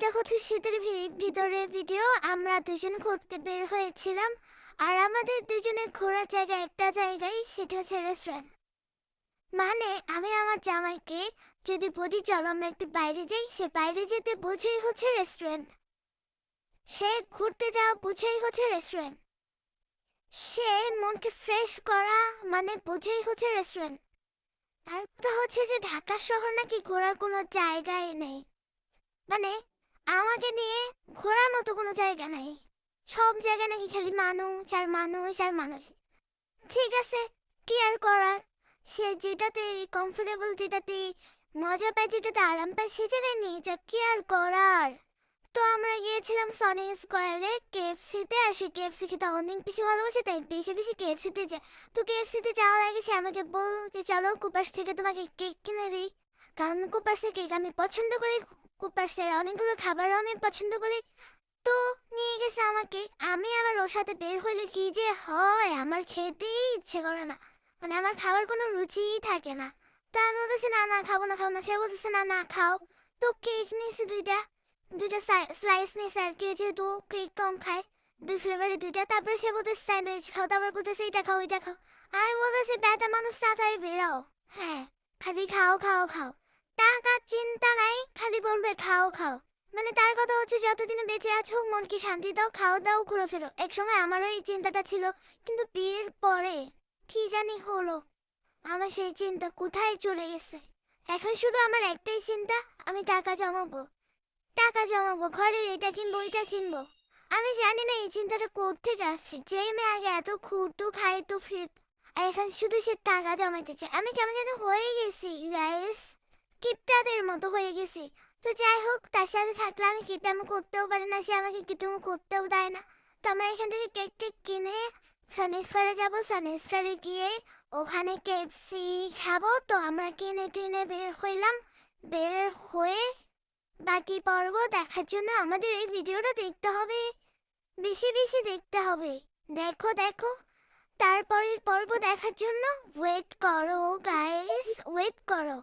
দেখো তো শীতের ভিতরে ভিডিও আমরা দুজন ঘুরতে বের হয়েছিলাম। আর আমাদের দুজনের ঘোরার জায়গা একটা জায়গায়, সেটা হচ্ছে রেস্টুরেন্ট। মানে আমি আমার জামাইকে যদি বলি চলো আমরা একটু বাইরে যাই, সে বাইরে যেতে বুঝেই হচ্ছে রেস্টুরেন্ট। সে ঘুরতে যাওয়া বুঝেই হচ্ছে রেস্টুরেন্ট। সে মনকে ফ্রেশ করা মানে বুঝেই হচ্ছে রেস্টুরেন্ট। আর তো হচ্ছে যে ঢাকা শহর নাকি ঘোরার কোনো জায়গাই নেই। মানে আমাকে নিয়ে ঘোরার মতো কোনো জায়গা নাই। সব জায়গায় নাকি খালি মানুষ আর মানুষ আর মানুষ। ঠিক আছে, কি আর করার। সে যেটাতে কমফোর্টেবল, যেটাতে মজা পায়, যেটাতে আরাম পায়, সে জায়গায় নিয়ে যাক, কি আর করার। তো আমরা গিয়েছিলাম সনি স্কোয়ারে কেএফসিতে। আর সে কেএফসি খেতে অনেক বেশি ভালোবাসে, তাই বেশি বেশি কেএফসিতে যায়। তো কেএফসিতে যাওয়ার আগে সে আমাকে বলতে চলো কুপার্স থেকে তোমাকে কেক কিনে দিই, কারণ কুপার্সের কেক আমি পছন্দ করি। কুপার্সের অনেকগুলো খাবারও আমি পছন্দ করি। তো নিয়ে গেছে আমাকে। আমি আবার ওর সাথে বের হইলে কি যে হয়, আমার খেতেই ইচ্ছে করে না। মানে আমার খাবার কোনো রুচিই থাকে না। তো আমি বলতেছি না না খাবো না খাবো না, সে বলতেছে না না খাও। তো কেক নিয়েছি দুইটা, দুইটা স্লাইস নিয়েছে আর কি, যেহেতু কেক কম খায়। দুই ফ্লেভারের দুইটা। তারপরে সে বলতেছে স্যান্ডউইচ খাও, তারপর বলতেছে এটা খাও এটা খাও। আমি বলতেছি বেটা মানুষ তাড়াতাড়ি বেরাও। হ্যাঁ, খালি খাও খাও খাও। টাকার চিন্তা নাই, খালি বলবে খাও খাও। মানে তার কথা হচ্ছে যতদিনে বেঁচে আছো মনকে শান্তি দাও, খাও দাও, ঘুরে ফেরো। একসময় আমারও এই চিন্তাটা ছিল, কিন্তু বিয়ের পরে কি জানি হলো, আমার সেই চিন্তা কোথায় চলে গেছে। এখন শুধু আমার একটাই চিন্তা, আমি টাকা জমাবো, টাকা জমাবো, ঘরে এটা কিনবো ওইটা কিনবো। আমি জানি না এই চিন্তাটা কোত্থেকে আসছে। যেই মেয়ে আগে এত ঘুরতো খাইতো ফিরত, আর এখন শুধু সে টাকা জমাইতে চায়। আমি কেমন যেন হয়ে গেছি গাইস, কিপটাদের মতো হয়ে গেছি। তো যাই হোক, তার সাথে থাকলে আমি কিপটামো করতেও পারি না, সে আমাকে কিপটামো করতেও দেয় না। তো আমরা এখান থেকে কেক টেক কিনে সানিস্কোয়ারে যাবো। সানিস্কোয়ারে গিয়ে ওখানে কেএফসি খাবো। তো আমরা কিনে টিনে বের হইলাম। বের হয়ে বাকি পর্ব দেখার জন্য আমাদের এই ভিডিওটা দেখতে হবে, বেশি বেশি দেখতে হবে। দেখো দেখো, তারপরের পর্ব দেখার জন্য ওয়েট করো গাইস, ওয়েট করো।